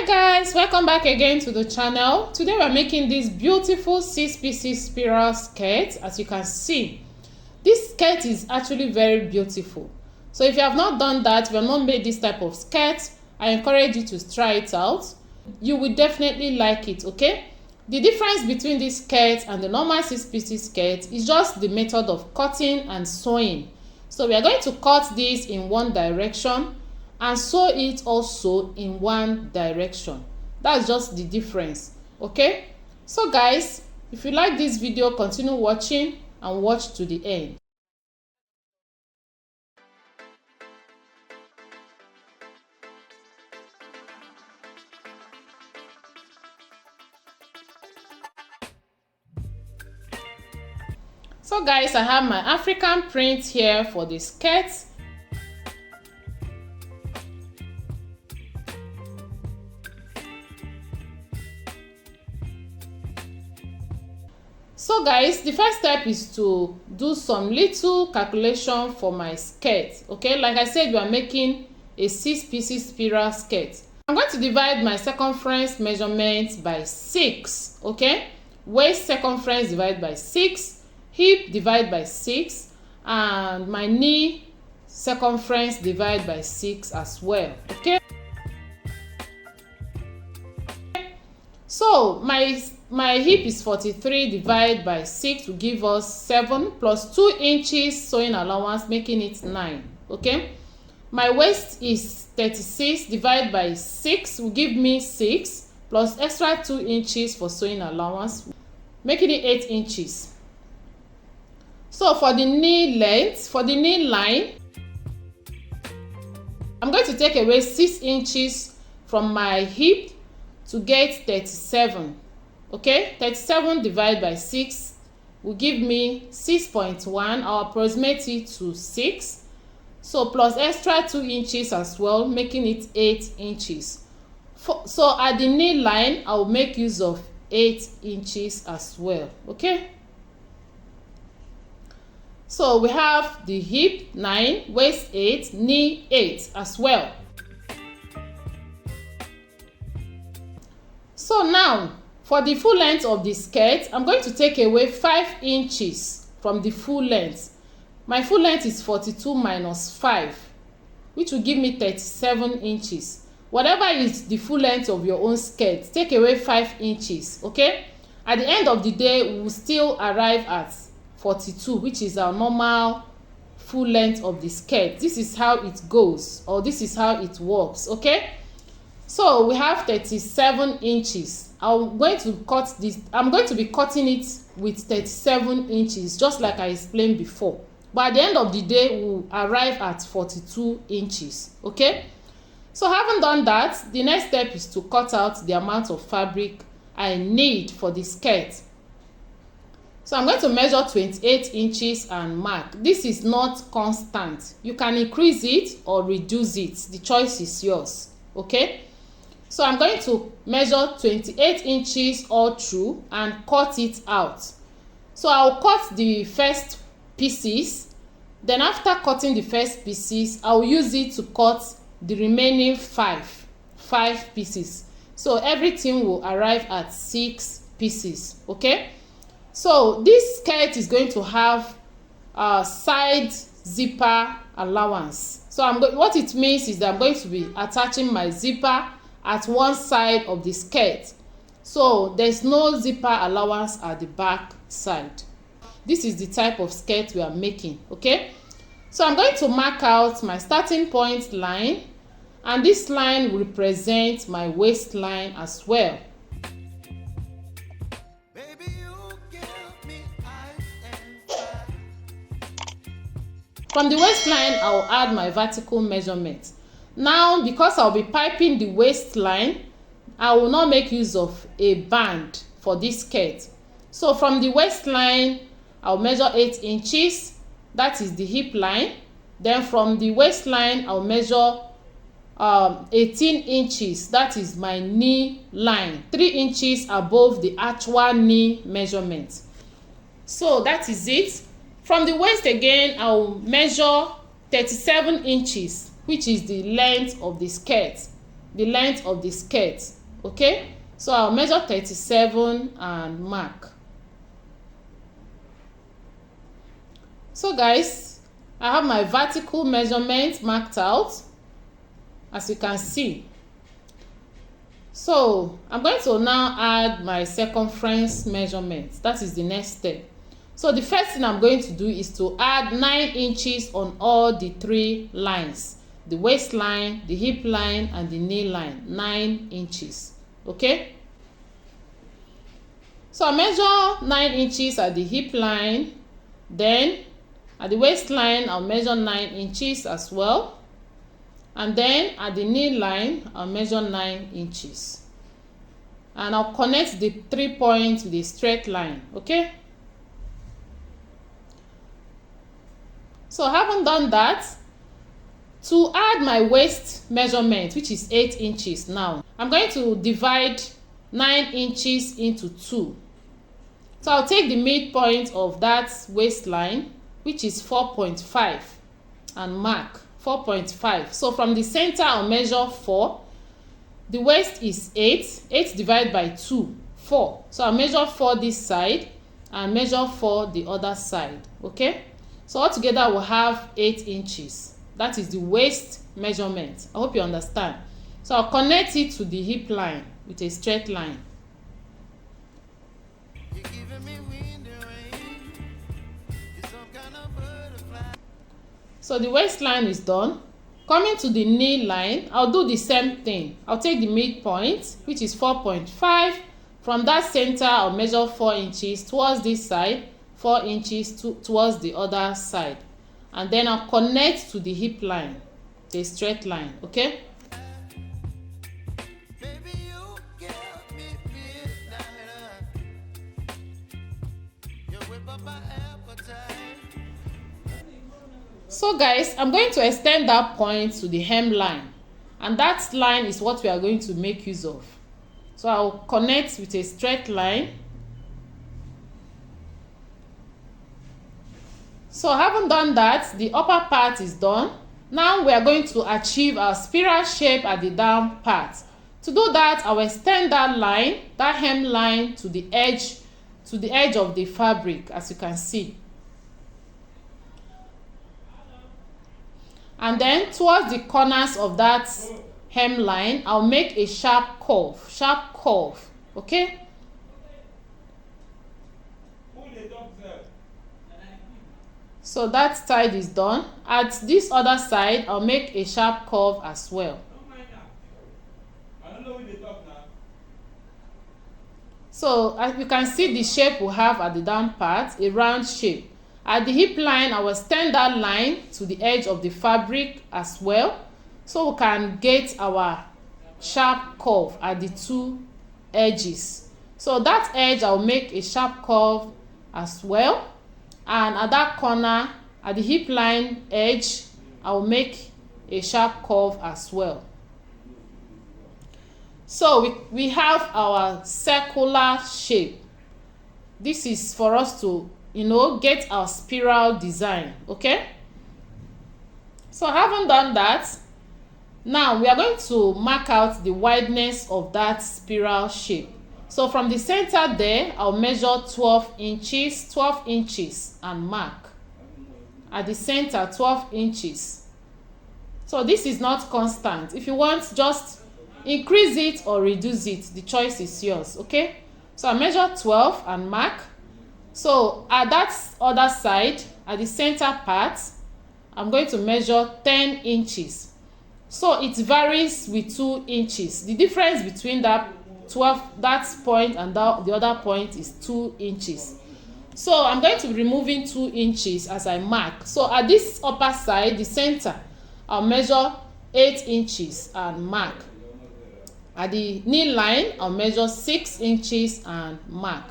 Guys, welcome back again to the channel. Today we're making this beautiful 6-piece spiral skirt. As you can see, this skirt is actually very beautiful. So if you have not done that, if you have not made this type of skirt, I encourage you to try it out. You will definitely like it. Okay, the difference between this skirt and the normal 6-piece skirt is just the method of cutting and sewing. So we are going to cut this in one direction and sew it also in one direction. That's just the difference. Okay, so guys, if you like this video, continue watching and watch to the end. So guys, I have my African print here for the skirt. So guys, the first step is to do some little calculation for my skirt. Okay, like I said, we are making a 6-piece spiral skirt. I'm going to divide my circumference measurement by 6. Okay, waist circumference divided by 6, hip divided by 6, and my knee circumference divided by 6 as well. Okay, so my hip is 43 divided by 6 will give us 7 plus 2 inches sewing allowance, making it 9. Okay, my waist is 36 divided by 6 will give me 6 plus extra 2 inches for sewing allowance, making it 8 inches. So for the knee length, for the knee line, I'm going to take away 6 inches from my hip to get 37. Okay, 37 divided by 6 will give me 6.1. I'll approximate it to 6. So plus extra 2 inches as well, making it 8 inches. So at the knee line, I will make use of 8 inches as well. Okay, so we have the hip 9, waist 8, knee 8 as well. So now for the full length of the skirt, I'm going to take away 5 inches from the full length. My full length is 42 minus 5, which will give me 37 inches. Whatever is the full length of your own skirt, take away 5 inches. Okay, at the end of the day, we will still arrive at 42, which is our normal full length of the skirt. This is how it goes, or this is how it works. Okay, so we have 37 inches. I'm going to cut this. I'm going to be cutting it with 37 inches, just like I explained before. But at the end of the day, we'll arrive at 42 inches. Okay, so having done that, the next step is to cut out the amount of fabric I need for the skirt. So I'm going to measure 28 inches and mark. This is not constant. You can increase it or reduce it. The choice is yours. Okay, so I'm going to measure 28 inches all through and cut it out. So I'll cut the first pieces. Then after cutting the first pieces, I'll use it to cut the remaining 5 pieces. So everything will arrive at 6 pieces. Okay, so this skirt is going to have a side zipper allowance. So what it means is that I'm going to be attaching my zipper at one side of the skirt. So there's no zipper allowance at the back side. This is the type of skirt we are making. Okay, so I'm going to mark out my starting point line, and this line will represent my waistline as well. From the waistline, I'll add my vertical measurement. Now, because I'll be piping the waistline, I will not make use of a band for this skirt. So from the waistline, I'll measure 8 inches. That is the hip line. Then from the waistline, I'll measure 18 inches. That is my knee line, 3 inches above the actual knee measurement. So that is it. From the waist again, I'll measure 37 inches, which is the length of the skirt. the length of the skirt. Okay, so I'll measure 37 and mark. So guys, I have my vertical measurement marked out, as you can see. So I'm going to now add my circumference measurement. That is the next step. So the first thing I'm going to do is to add 9 inches on all the 3 lines: the waistline, the hip line, and the knee line. 9 inches. Okay, so I measure 9 inches at the hip line, then at the waistline I'll measure 9 inches as well, and then at the knee line I'll measure 9 inches, and I'll connect the 3 points with a straight line. Okay, so having done that, to add my waist measurement, which is 8 inches, now I'm going to divide 9 inches into 2. So I'll take the midpoint of that waistline, which is 4.5, and mark 4.5. So from the center I'll measure 4. The waist is 8. 8 divided by 2, 4. So I'll measure 4 this side and measure 4 the other side. Okay, so altogether we'll have 8 inches. That is the waist measurement. I hope you understand. So I'll connect it to the hip line with a straight line. So the waistline is done. Coming to the knee line, I'll do the same thing. I'll take the midpoint, which is 4.5. From that center, I'll measure 4 inches towards this side, 4 inches towards the other side. And then I'll connect to the hip line, the straight line. Okay, so guys, I'm going to extend that point to the hemline, and that line is what we are going to make use of. So I'll connect with a straight line. So having done that, the upper part is done. Now we are going to achieve our spiral shape at the down part. To do that, I will extend that line, that hem line, to the edge of the fabric, as you can see. And then towards the corners of that hemline, I'll make a sharp curve. Okay, so that side is done. At this other side, I'll make a sharp curve as well. So as you can see, the shape we have at the down part, a round shape. At the hip line, I will extend that line to the edge of the fabric as well, so we can get our sharp curve at the 2 edges. So that edge, I'll make a sharp curve as well, and at that corner, at the hip line edge, I'll make a sharp curve as well. So we have our circular shape. This is for us to, get our spiral design. Okay, so having done that, now we are going to mark out the wideness of that spiral shape. So from the center there, I'll measure 12 inches and mark. At the center, 12 inches. So this is not constant. If you want, just increase it or reduce it. The choice is yours. Okay, so I measure 12 and mark. So at that other side, at the center part, I'm going to measure 10 inches. So it varies with 2 inches. The difference between that point and the other point is 2 inches. So I'm going to be removing 2 inches as I mark. So at this upper side, the center, I'll measure 8 inches and mark. At the knee line, I'll measure 6 inches and mark.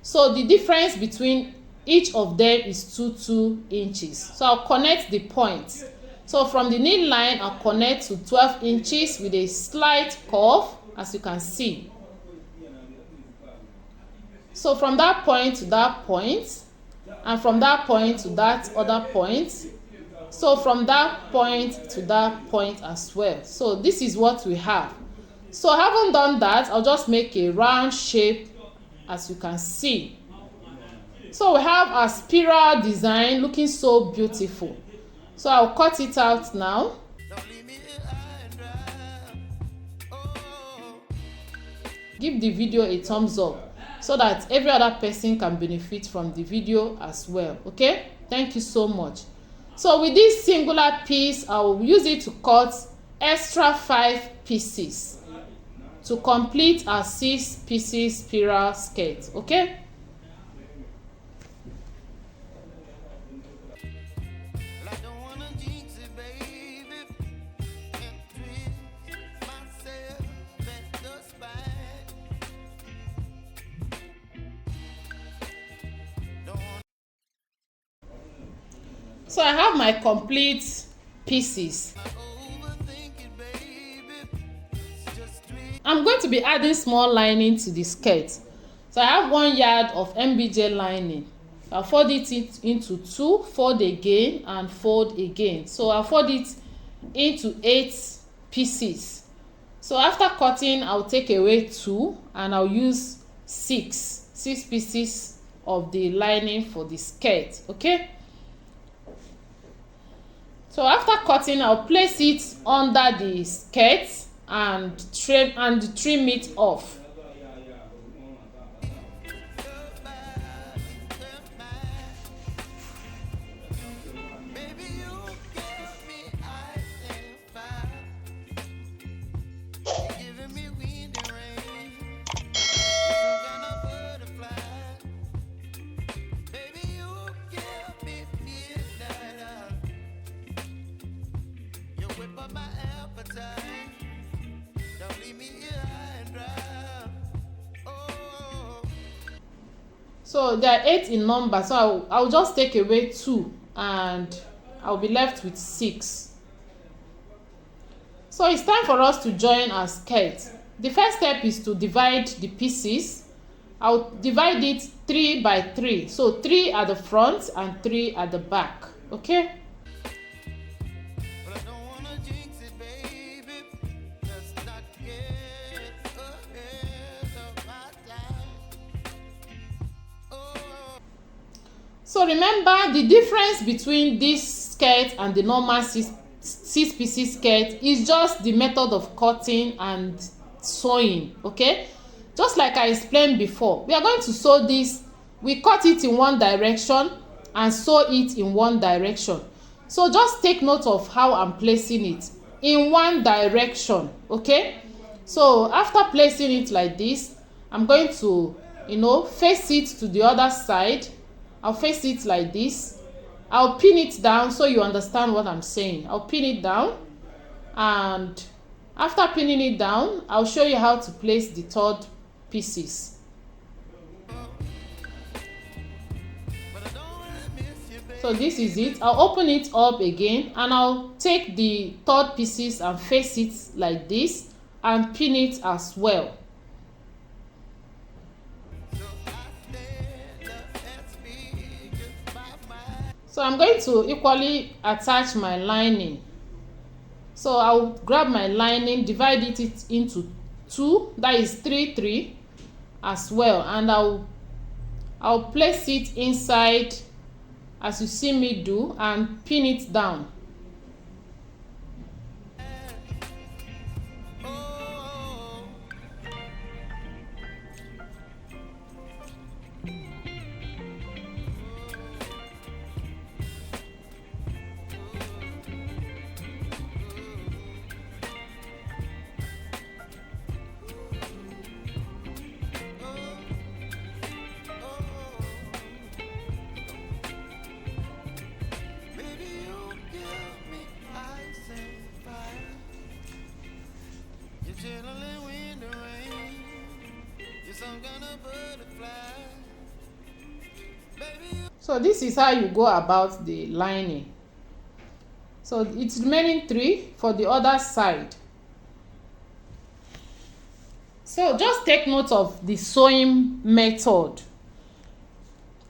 So the difference between each of them is 2 inches. So I'll connect the points. So from the knee line, I'll connect to 12 inches with a slight curve, as you can see. So from that point to that point, and from that point to that other point, so from that point to that point as well. So this is what we have. So I haven't done that. I'll just make a round shape, as you can see. So we have a spiral design looking so beautiful. So I'll cut it out now. Give the video a thumbs up so that every other person can benefit from the video as well. Okay, thank you so much. So with this singular piece, I will use it to cut extra 5 pieces to complete our 6 pieces spiral skirt. Okay. So I have my complete pieces. I'm going to be adding small lining to the skirt. So I have 1 yard of MBJ lining. I'll fold it into 2, fold again and fold again. So I'll fold it into 8 pieces. So after cutting, I'll take away 2 and I'll use 6 pieces of the lining for the skirt. Okay. So after cutting, I'll place it under the skirt and trim it off. So there are 8 in number, so I'll just take away 2 and I'll be left with 6. So it's time for us to join our skirt. The first step is to divide the pieces. I'll divide it 3 by 3, so 3 at the front and 3 at the back. Okay. So remember, the difference between this skirt and the normal 6 pieces skirt is just the method of cutting and sewing. Okay, just like I explained before, we are going to sew this. We cut it in one direction and sew it in one direction. So just take note of how I'm placing it in one direction. Okay, so after placing it like this, I'm going to face it to the other side. I'll face it like this. I'll pin it down so you understand what I'm saying. I'll pin it down, and after pinning it down, I'll show you how to place the third pieces. So this is it. I'll open it up again and I'll take the third pieces and face it like this and pin it as well. So I'm going to equally attach my lining. So I'll grab my lining, divide it into 2, that is 3, 3 as well, and I'll place it inside as you see me do and pin it down. So this is how you go about the lining. So it's remaining 3 for the other side. So just take note of the sewing method.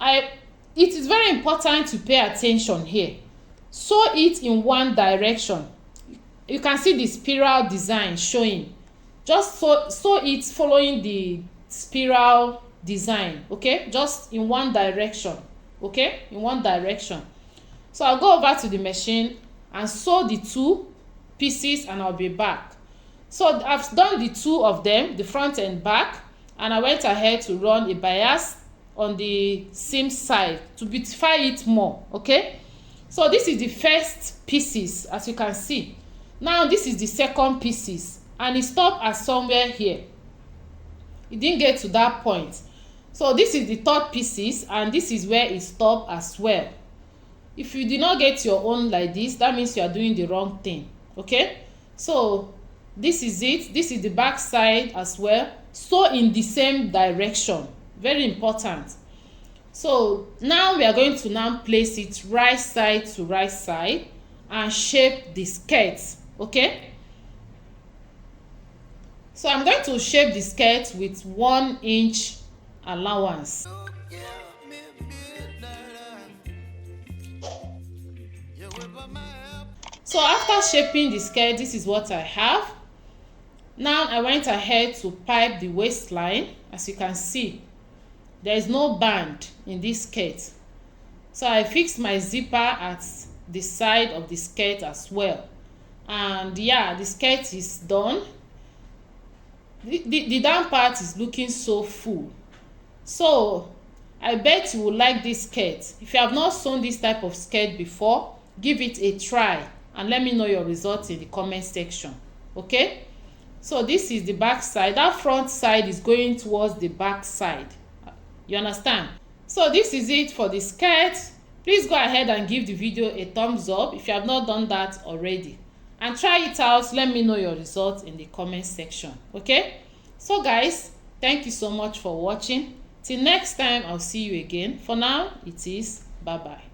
It is very important to pay attention here. Sew it in one direction. You can see the spiral design showing. just sew it following the spiral design, okay, just in one direction, okay, in one direction. So I'll go over to the machine and sew the two pieces and I'll be back. So I've done the two of them, the front and back, and I went ahead to run a bias on the seam side to beautify it more, okay. So this is the first pieces, as you can see. Now this is the second pieces, and it stopped at somewhere here. It didn't get to that point. So this is the third pieces, and this is where it stopped as well. If you did not get your own like this, that means you are doing the wrong thing, okay. So this is it. This is the back side as well. Sew in the same direction, very important. So now we are going to now place it right side to right side and shape the skirt, okay. So I'm going to shape the skirt with 1 inch allowance. So after shaping the skirt, this is what I have. Now I went ahead to pipe the waistline. As you can see, there is no band in this skirt. So I fixed my zipper at the side of the skirt as well. And yeah, the skirt is done. The down part is looking so full. So I bet you will like this skirt. If you have not sewn this type of skirt before, give it a try and let me know your results in the comment section, okay. So this is the back side. That front side is going towards the back side, you understand. So this is it for the skirt. Please go ahead and give the video a thumbs up if you have not done that already, and try it out. Let me know your results in the comment section, okay. So guys, thank you so much for watching. Till next time, I'll see you again. For now, it is bye bye.